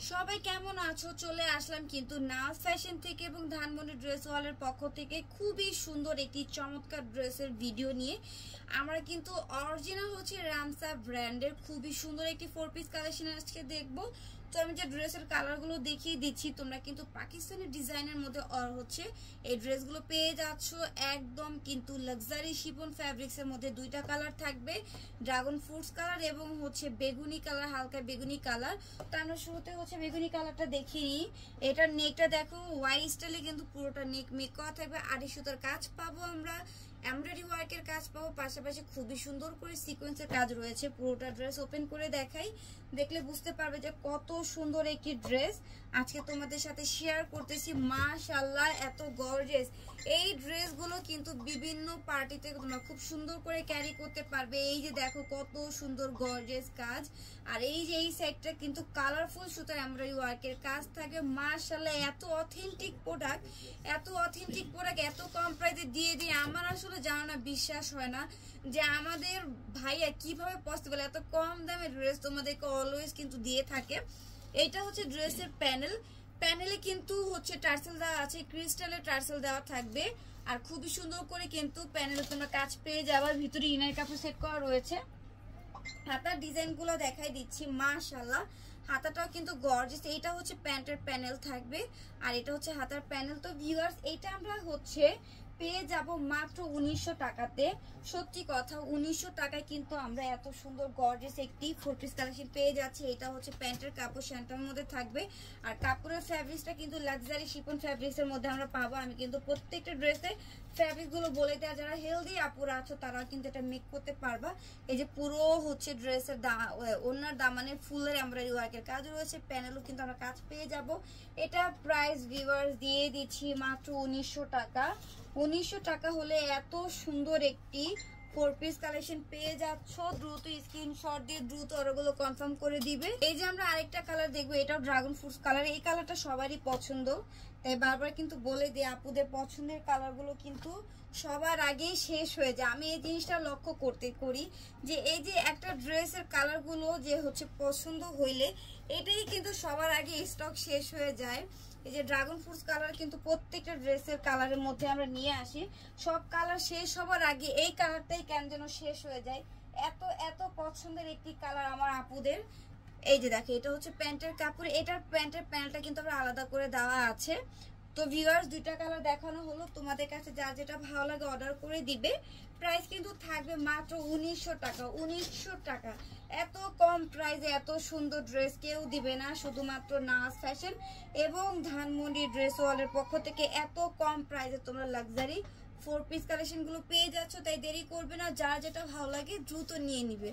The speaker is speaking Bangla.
সবাই কেমন আছো? চলে আসলাম কিন্তু নাজ ফ্যাশন থেকে এবং ধানমন্ডি ড্রেস ওয়ালের পক্ষ থেকে খুবই সুন্দর একটি চমৎকার ড্রেসের ভিডিও নিয়ে। আমরা কিন্তু অরিজিনাল হচ্ছে রামসা ব্র্যান্ডের খুবই সুন্দর একটি 4 পিস কালেকশন আজকে দেখবো। তো আমি যে ড্রেসের কালারগুলো দেখিয়ে দিচ্ছি, তোমরা কিন্তু পাকিস্তানি ডিজাইনের মধ্যে হচ্ছে এই ড্রেসগুলো পেয়ে যাচ্ছ একদম কিন্তু লাক্সারি শিফন ফ্যাব্রিক্সের মধ্যে। দুইটা কালার থাকবে, ড্রাগন ফ্রুটস কালার এবং হচ্ছে বেগুনি কালার, হালকা বেগুনি কালার। তো আমরা শুরুতে হচ্ছে বেগুনি কালারটা দেখিনি। এটার নেকটা দেখো ওয়াই স্টাইলে কিন্তু পুরোটা নেক মেক করা থাকবে। আড়ি সুতার কাজ পাবো আমরা, এমব্রয়ডারি ওয়ার্কের কাজ পাবো, পাশাপাশি খুবই সুন্দর করে সিকোয়েন্সের কাজ রয়েছে। পুরোটা ড্রেস ওপেন করে দেখাই, দেখলে বুঝতে পারবে যে কত সুন্দর একটি ড্রেস আজকে তোমাদের সাথে শেয়ার করতেছি। মাশাআল্লাহ এত গর্জিয়াস এই ড্রেসগুলো কিন্তু বিভিন্ন পার্টিতে তোমরা খুব সুন্দর করে ক্যারি করতে পারবে। এই যে দেখো কত সুন্দর গর্জিয়াস কাজ, আর এই যে এই সাইডটা কিন্তু কালারফুল সুতার এমব্রয়ডারি ওয়ার্কের কাজ থাকে। মাশাআল্লাহ এত অথেন্টিক প্রোডাক্ট, এত অথেন্টিক প্রোডাক্ট এত কম প্রাইসে দিয়ে দিয়ে আমার আসলে জানো না, বিশ্বাস হয় না যে আমাদের ভাইয়া কিভাবে পসিবল এত কম দামে ড্রেস তোমাদেরকে অলওয়েজ কিন্তু দিয়ে থাকে। এইটা হচ্ছে ড্রেসের প্যানেল, প্যানেলে কিন্তু হচ্ছে টার্সেল দেওয়া আছে, ক্রিস্টালের টার্সেল দেওয়া থাকবে। আর খুবই সুন্দর করে কিন্তু প্যানেলে তোমরা কাজ পেয়ে যাবার, ভিতরে ইনার কাপড় সেট করা রয়েছে। হাতার ডিজাইনগুলো দেখাই দিচ্ছি, মাশাআল্লাহ হাতাটাও কিন্তু গর্জিয়াস। এইটা হচ্ছে প্যান্টের প্যানেল থাকবে আর এটা হচ্ছে হাতার প্যানেল। তো ভিউয়ার্স এইটা আমরা হচ্ছে পেয়ে যাব মাত্র 1900 টাকাতে। সত্যি কথা 1900 টাকায় কিন্তু আমরা এত সুন্দর গর্জিয়াস একটি 4 পিস কালেকশন পেয়ে যাচ্ছি। এটা হচ্ছে প্যান্টের কাপড় শ্যান্টার মধ্যে থাকবে আর কাপড়ের ফ্যাব্রিক্সটা কিন্তু লাক্সারি শিফন ফ্যাব্রিক্সের মধ্যে আমরা পাবো। আমি কিন্তু প্রত্যেকটা ড্রেসে ফ্যাব্রিকগুলো বলে দেওয়া, যারা হেলদি আপুরা আছো তারাও কিন্তু এটা মেক করতে পারবা। এই যে পুরো হচ্ছে ড্রেসের ওনার দামানের ফুলের এমব্রয়ডারি ওয়ার্কের কাজ রয়েছে, প্যানেলও কিন্তু আমরা কাজ পেয়ে যাব। এটা প্রাইস ভিউয়ার্স দিয়ে দিচ্ছি মাত্র 1900 টাকা। 1900 টাকা হলে এত সুন্দর একটি 4 পিস কালেকশন পেয়ে যাচ্ছ। দ্রুত স্ক্রিনশট দিয়ে দ্রুত ওগুলো কনফার্ম করে দিবে। এই যে আমরা আরেকটা কালার দেখবো, এটাও ড্রাগন ফ্রুটস কালার। এই কালারটা সবারই পছন্দ, তাই বারবার কিন্তু বলে দিই আপুদের পছন্দের কালারগুলো কিন্তু সবার আগেই শেষ হয়ে যায়। আমি এই জিনিসটা লক্ষ্য করি যে এই যে একটা ড্রেসের কালারগুলো যে হচ্ছে পছন্দ হইলে এটাই কিন্তু সবার আগে স্টক শেষ হয়ে যায়। এই যে ড্রাগন ফ্রুটস কালার কিন্তু প্রত্যেকটা ড্রেসের কালারের মধ্যে আমরা নিয়ে আসি, সব কালার শেষ হবার আগে এই কালারটাই কেন যেন শেষ হয়ে যায়। এত এত পছন্দের একটি কালার আমার আপুদের। এই যে দেখো এটা হচ্ছে প্যান্টের কাপড়, এটার প্যান্টের প্যান্টটা কিন্তু আমরা আলাদা করে দেওয়া আছে। তো ভিউয়ার্স দুইটা কালার দেখানো হলো, তোমাদের কাছে যা যেটা ভালো লাগে অর্ডার করে দিবে। প্রাইস কিন্তু থাকবে মাত্র 1900 টাকা। 1900 টাকা এত কম প্রাইসে এত সুন্দর ড্রেস কেউ দিবে না, শুধুমাত্র নাজ ফ্যাশন এবং ধানমন্ডি ড্রেস ওয়ালের পক্ষ থেকে এত কম প্রাইসে তোমরা লাক্সারি 4 পিস কালেকশনগুলো পেয়ে যাচ্ছ। তাই দেরি করবে না, যার যেটা ভালো লাগে দ্রুত নিয়ে নিবে।